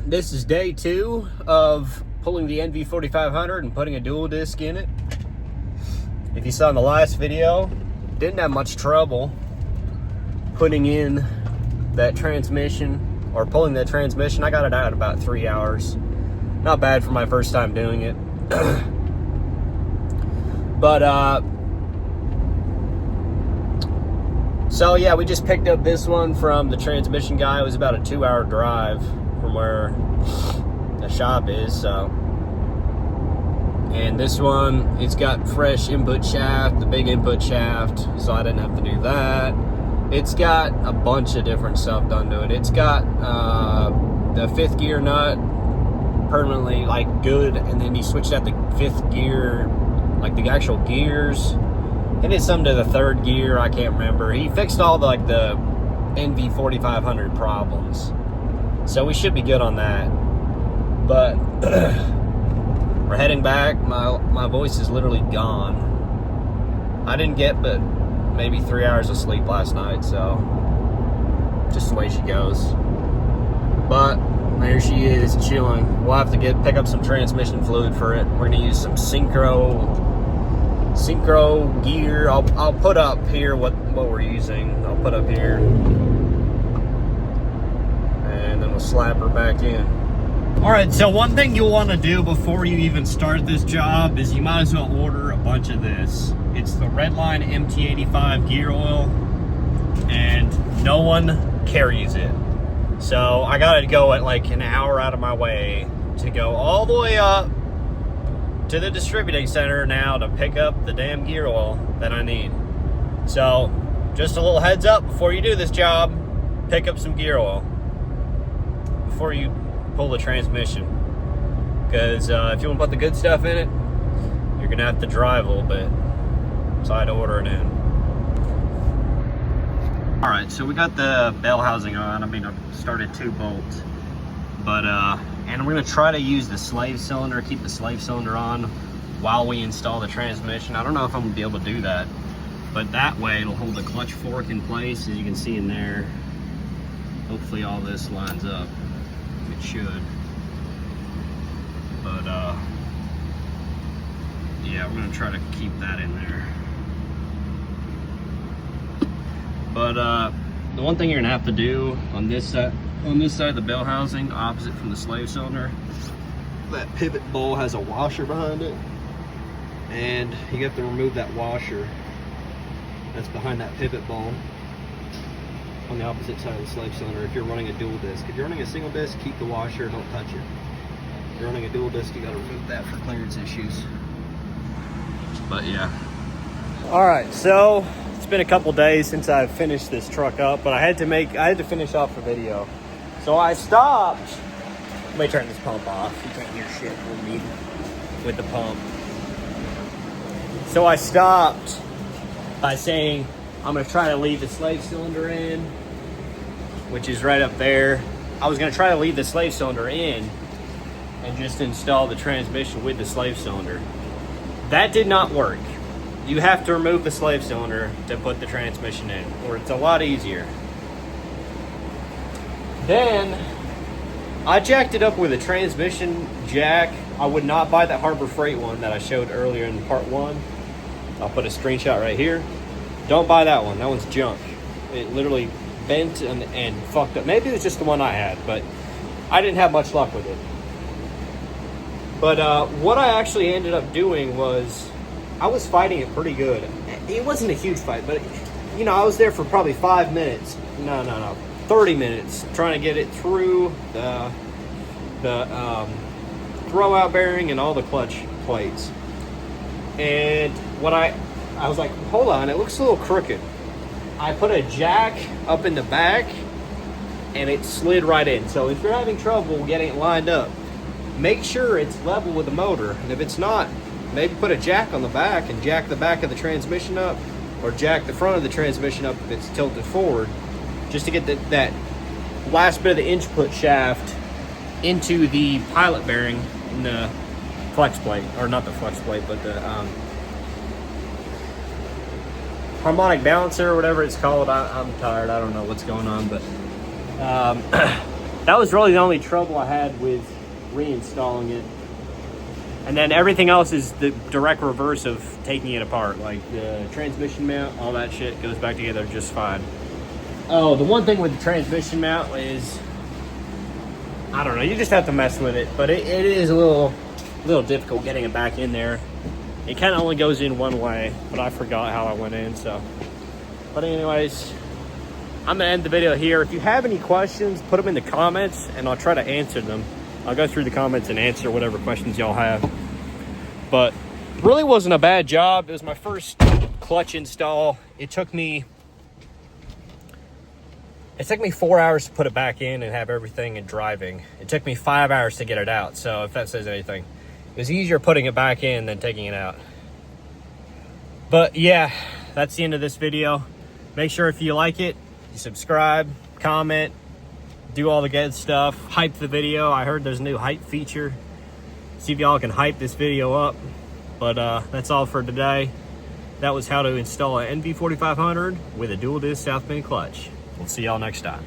this is day 2 of pulling the NV4500 and putting a dual disc in it. If you saw in the last video, didn't have much trouble putting in that transmission or pulling that transmission. I got it out in about 3 hours. Not bad for my first time doing it. But so yeah, we just picked up this one from the transmission guy. It was about a 2-hour drive from where the shop is. So, and this one, it's got fresh input shaft, the big input shaft, so I didn't have to do that. It's got a bunch of different stuff done to it. It's got the 5th gear nut permanently like good, and then he switched out the 5th gear, like the actual gears. He did some to the 3rd gear, I can't remember. He fixed all the NV4500 problems, so we should be good on that. But we're heading back. My voice is literally gone. I didn't get but maybe 3 hours of sleep last night, so just the way she goes. But there she is, chilling. We'll have to pick up some transmission fluid for it. We're gonna use some synchro gear. I'll put up here what we're using. I'll put up here, and then we'll slap her back in. All right, so one thing you'll want to do before you even start this job is you might as well order a bunch of this. It's the Redline MT85 gear oil, and no one carries it. So I gotta go at like an hour out of my way to go all the way up to the distributing center now to pick up the damn gear oil that I need. So just a little heads up before you do this job, pick up some gear oil before you pull the transmission, because if you want to put the good stuff in it, you're gonna have to drive a little bit, so I had to order it in. All right, so we got the bell housing on. I mean, I've started 2 bolts, but and we're gonna try to use the slave cylinder, keep the slave cylinder on while we install the transmission. I don't know if I'm gonna be able to do that, but that way it'll hold the clutch fork in place, as you can see in there. Hopefully all this lines up. It should. But yeah, we're gonna try to keep that in there. But the one thing you're gonna have to do on this side of the bell housing, opposite from the slave cylinder, that pivot bowl has a washer behind it, and you have to remove that washer that's behind that pivot bowl on the opposite side of the slave cylinder if you're running a dual disc. If you're running a single disc, keep the washer, don't touch it. If you're running a dual disc, you gotta remove that for clearance issues. But yeah. All right, so it's been a couple days since I've finished this truck up, but I had to finish off the video. So I stopped. Let me turn this pump off. You can't hear shit with me with the pump. So I stopped by saying I'm gonna try to leave the slave cylinder in, which is right up there. I was gonna try to leave the slave cylinder in and just install the transmission with the slave cylinder. That did not work. You have to remove the slave cylinder to put the transmission in, or it's a lot easier. Then I jacked it up with a transmission jack. I would not buy that Harbor Freight one that I showed earlier in part 1. I'll put a screenshot right here. Don't buy that one. That one's junk. It literally bent and fucked up. Maybe it was just the one I had, but I didn't have much luck with it. But what I actually ended up doing was I was fighting it pretty good. It wasn't a huge fight, but you know, I was there for probably 5 minutes. No, 30 minutes trying to get it through the throw out bearing and all the clutch plates. And when I was like, hold on, it looks a little crooked. I put a jack up in the back and it slid right in. So if you're having trouble getting it lined up, make sure it's level with the motor. And if it's not, maybe put a jack on the back and jack the back of the transmission up, or jack the front of the transmission up if it's tilted forward, just to get that last bit of the input shaft into the pilot bearing in the flex plate, or not the flex plate, but the harmonic balancer or whatever it's called. I'm tired. I don't know what's going on, but That was really the only trouble I had with reinstalling it. And then everything else is the direct reverse of taking it apart. Like the transmission mount, all that shit goes back together just fine. Oh, the one thing with the transmission mount is, I don't know, you just have to mess with it. But it is a little difficult getting it back in there. It kind of only goes in one way, but I forgot how I went in, so. But anyways, I'm gonna end the video here. If you have any questions, put them in the comments and I'll try to answer them. I'll go through the comments and answer whatever questions y'all have. But really wasn't a bad job. It was my first clutch install. It took me 4 hours to put it back in and have everything and driving. It took me 5 hours to get it out. So if that says anything, it was easier putting it back in than taking it out. But yeah, that's the end of this video. Make sure if you like it, you subscribe, comment, do all the good stuff, hype the video. I heard there's a new hype feature. See if y'all can hype this video up. But that's all for today. That was how to install an NV4500 with a dual disc South Bend clutch. We'll see y'all next time.